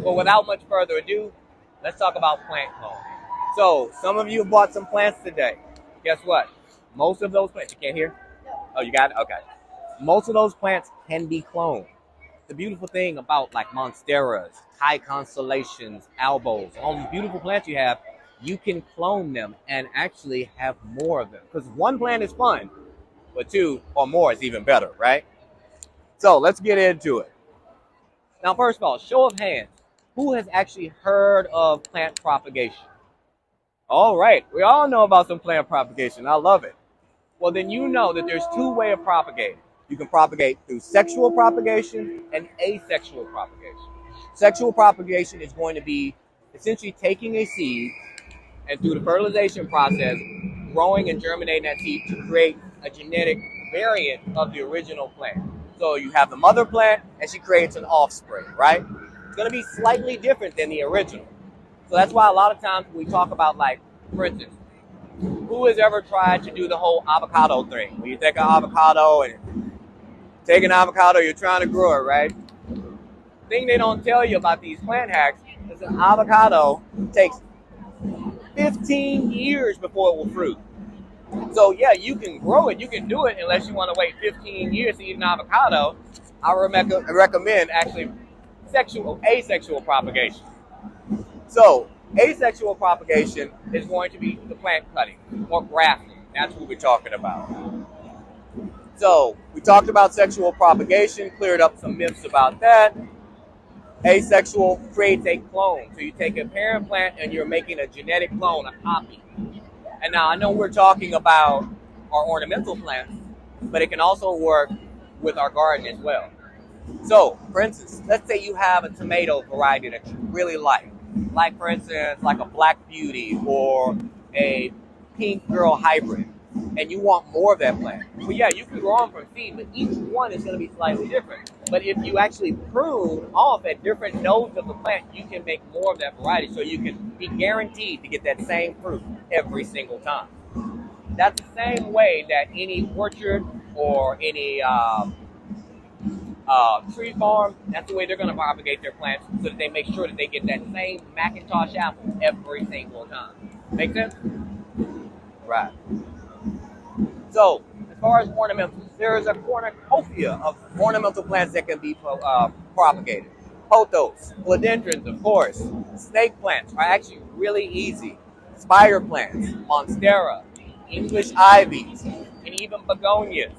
But without much further ado, let's talk about plant clone. So some of you bought some plants today. Guess what? Most of those plants, you can't hear? Oh, you got it? Okay. Most of those plants can be cloned. The beautiful thing about like monsteras, high constellations, albos, all these beautiful plants you have, you can clone them and actually have more of them. Because one plant is fun, but two or more is even better, right? So let's get into it. Now, first of all, show of hands. Who has actually heard of plant propagation? All right, we all know about some plant propagation. I love it. Well, then you know that there's two ways of propagating. You can propagate through sexual propagation and asexual propagation. Sexual propagation is going to be essentially taking a seed and through the fertilization process, growing and germinating that seed to create a genetic variant of the original plant. So you have the mother plant and she creates an offspring, right? It's going to be slightly different than the original. So that's why a lot of times we talk about, like, for instance, who has ever tried to do the whole avocado thing? When you take an avocado and take an avocado, you're trying to grow it, right? The thing they don't tell you about these plant hacks is an avocado takes 15 years before it will fruit. So yeah, you can grow it, you can do it, unless you want to wait 15 years to eat an avocado. I recommend actually asexual propagation. So asexual propagation is going to be the plant cutting or grafting. That's what we're talking about. So we talked about sexual propagation, cleared up some myths about that. Asexual creates a clone. So you take a parent plant and you're making a genetic clone, a copy. And now I know we're talking about our ornamental plants, but it can also work with our garden as well. So, for instance, let's say you have a tomato variety that you really like for instance, like a Black Beauty or a Pink Girl hybrid, and you want more of that plant. Well, yeah, you can grow them from seed, but each one is going to be slightly different. But if you actually prune off at different nodes of the plant, you can make more of that variety, so you can be guaranteed to get that same fruit every single time. That's the same way that any orchard or any tree farm, that's the way they're going to propagate their plants, so that they make sure that they get that same Macintosh apple every single time. Make sense? Right. So, as far as ornamentals, there is a cornucopia of ornamental plants that can be propagated. Pothos, philodendrons, of course. Snake plants are actually really easy. Spider plants, monstera, English ivies, and even begonias.